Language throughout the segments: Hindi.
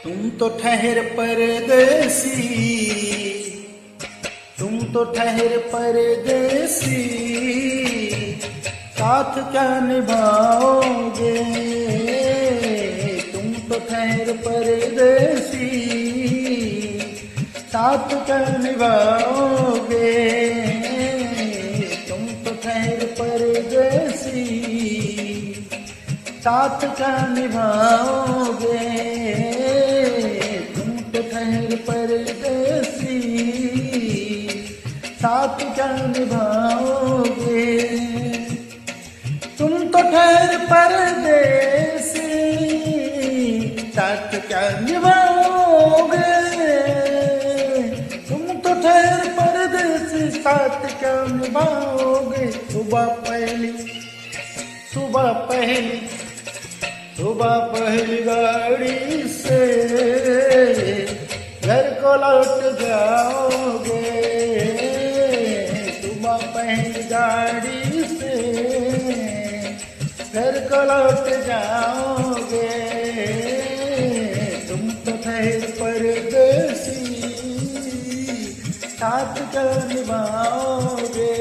तुम तो ठहर परदेसी, तुम तो ठहर परदेसी, साथ क्या निभाओगे। तुम तो ठहर परदेसी, साथ क्या निभाओगे। तुम तो ठहर परदेसी, साथ क्या निभाओगे। तुम तो ठहर परदेसी, साथ क्या निभाओगे। तुम तो ठहर परदेसी, साथ क्या निभाओगे। तुम तो ठहर परदेसी, साथ क्या निभाओगे। सुबह पहली गाड़ी से घर को लौट जाओगे। सुबह पहली गाड़ी से घर को लौट जाओगे। तुम तो ठहर परदेसी, साथ क्या निभाओगे।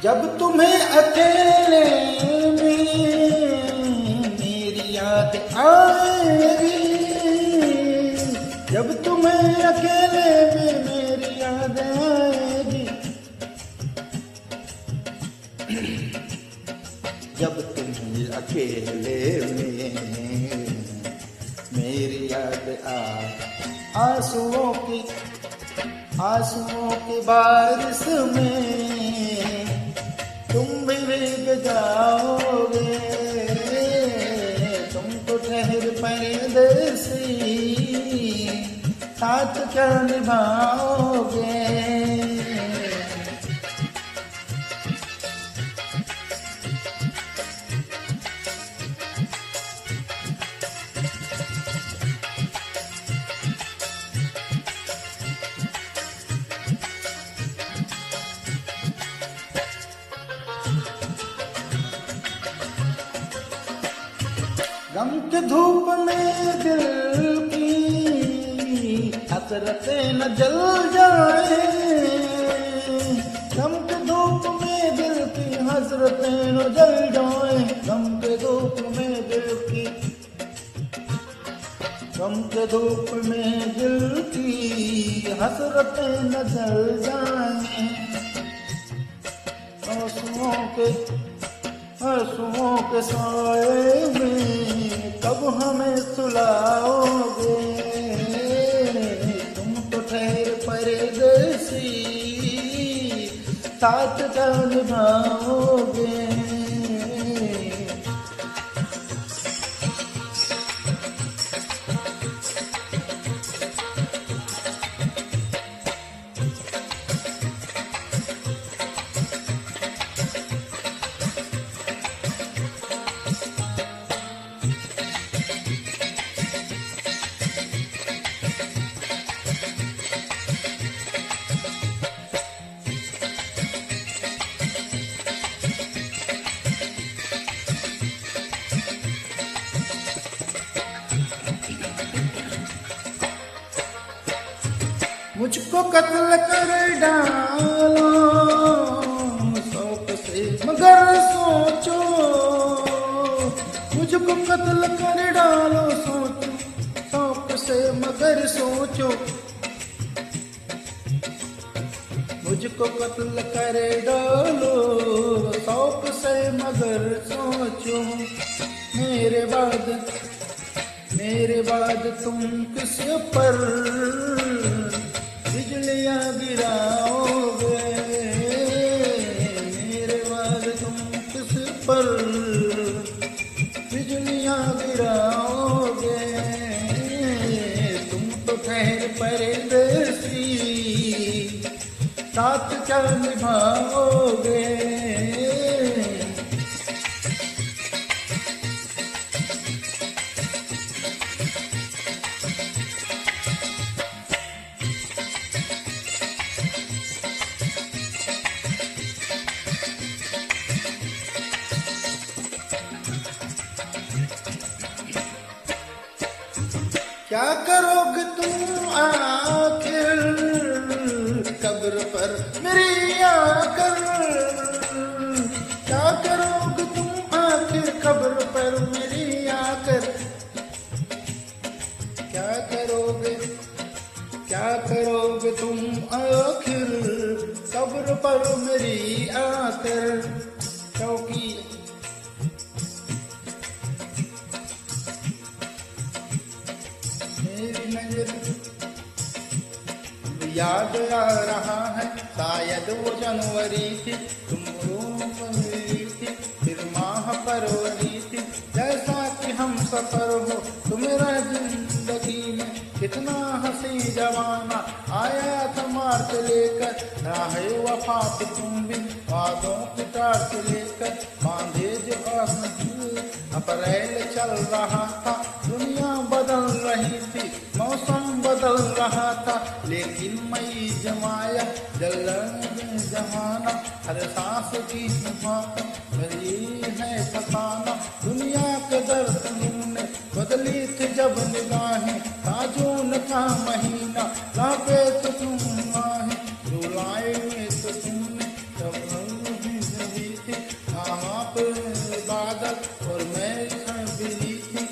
जब तुम्हें अकेले में मेरी याद आएगी, जब तुम्हें अकेले में मेरी याद आएगी, जब तुम्हें अकेले में मेरी याद आंसुओं की बारिश में तुम भी भीग जाओगे। तुम तो ठहर परदेसी, साथ क्या निभाओगे। गम के धूप में दिल की हसरतें न जल जाए। गम के धूप में दिल की हसरतें न जल जाए। गम के धूप में दिल की, गम के धूप में दिल की हसरतें न जल जाए। आंसुओं के साए में कब हमें सुलाओगे। तुम तो ठहर परदेसी, साथ क्या निभाओगे। मुझको कत्ल कर डालो शौक से मगर सोचो। मुझको कत्ल कर डालो शौक से मगर सोचो। मुझको कत्ल कर डालो शौक से मगर सोचो। मेरे बाद तुम किस पर बिजलियां गिराओगे। मेरे बाद तुम किस पर बिजलियां गिराओगे। तुम तो ठहर परदेसी, साथ क्या निभाओगे। क्या करोगे तुम आखिर कब्र पर मेरी आकर, क्या करोगे तुम आखिर कब्र पर मेरी आकर, क्या करोगे तुम आखिर कब्र पर मेरी आकर। क्योंकि मेरी नजर याद आ रहा है, शायद वो जनवरी थी, तुम रोई थी, फिर माह फरवरी थी, जैसा कि हम सफर हो तुम्हारा जिंदगी में कितना हंसी जवाना आया था मार्च लेकर, राहे वफा पे तुम भी वादों की टाट लेकर, बांधे जो अप्रैल चल रहा था, दुनिया बदल रही थी, मौसम बदल रहा था, लेकिन मई जमाया जलन जमाना, हर सांस की भरी है फसाना, दुनिया के दर्द ने बदली थी जब निगाहें, जून का महीना लापे तो तुम आए, जुलाई में तो तुमने जब रही थी, कहाँ पे बादल और मैं बिजी थी,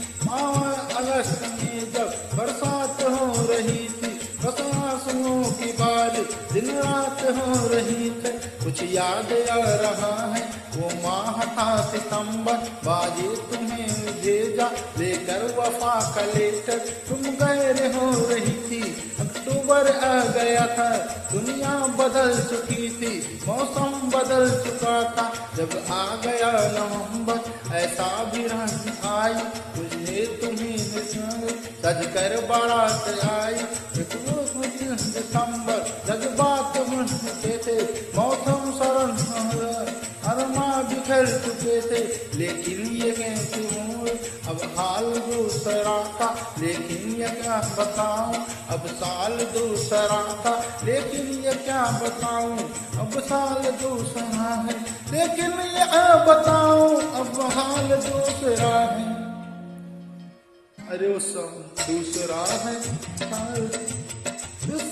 अगस्त में जब बरसात हो रही थी, बरसातों की बारिश दिन रात हो रही थी, कुछ याद आ रहा है वो माह था सितंबर, बाजी तुम्हें भेजा लेकर वफा का लेकर, तुम गैर हो रही थी, अक्टूबर आ गया था, दुनिया बदल चुकी थी, मौसम बदल चुका था, जब आ गया नवंबर ऐसा भी रंग आई, तुझे तुम्हें सज कर बारात आई, दिसंबर जज्बात बनते थे, मौसम सरल अरमा बिखर चुके थे, लेकिन ये कैसे हुए अब हाल दूसरा था, लेकिन ये क्या बताऊं अब साल दूसरा था, लेकिन ये क्या बताऊं अब साल दूसरा है, लेकिन ये बताऊं अब हाल दूसरा है। अरे वो साल दूसरा है,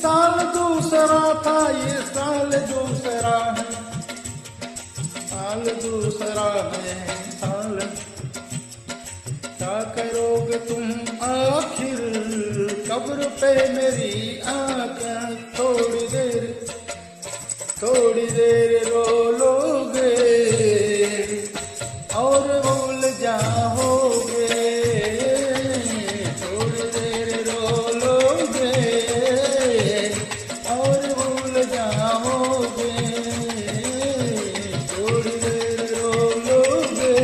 साल दूसरा था, ये साल दूसरा है, साल दूसरा है साल। क्या करोगे तुम आखिर कब्र पे मेरी आकर, थोड़ी देर रो लोगे और भूल जाओगे, थोड़ी देर रो लोगे और भूल जाओगे, थोड़ी देर रो लोगे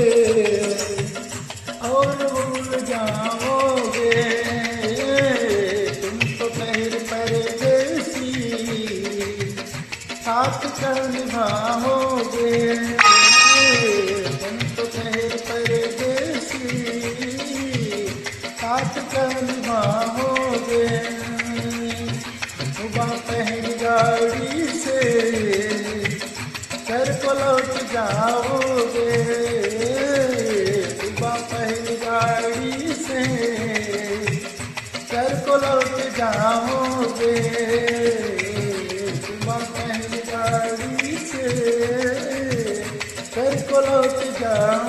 और भूल जाओगे, तुम तो ठहर परदेसी साथ कर निभाओगे, तुम तो ठहर परदेसी साथ कर निभाओगे, सुबह पहली गाड़ी से घर को लौट जाओगे, सुबह पहली गाड़ी से घर को लौट जाओगे, सुबह पहली गाड़ी से घर को लौट जाओ।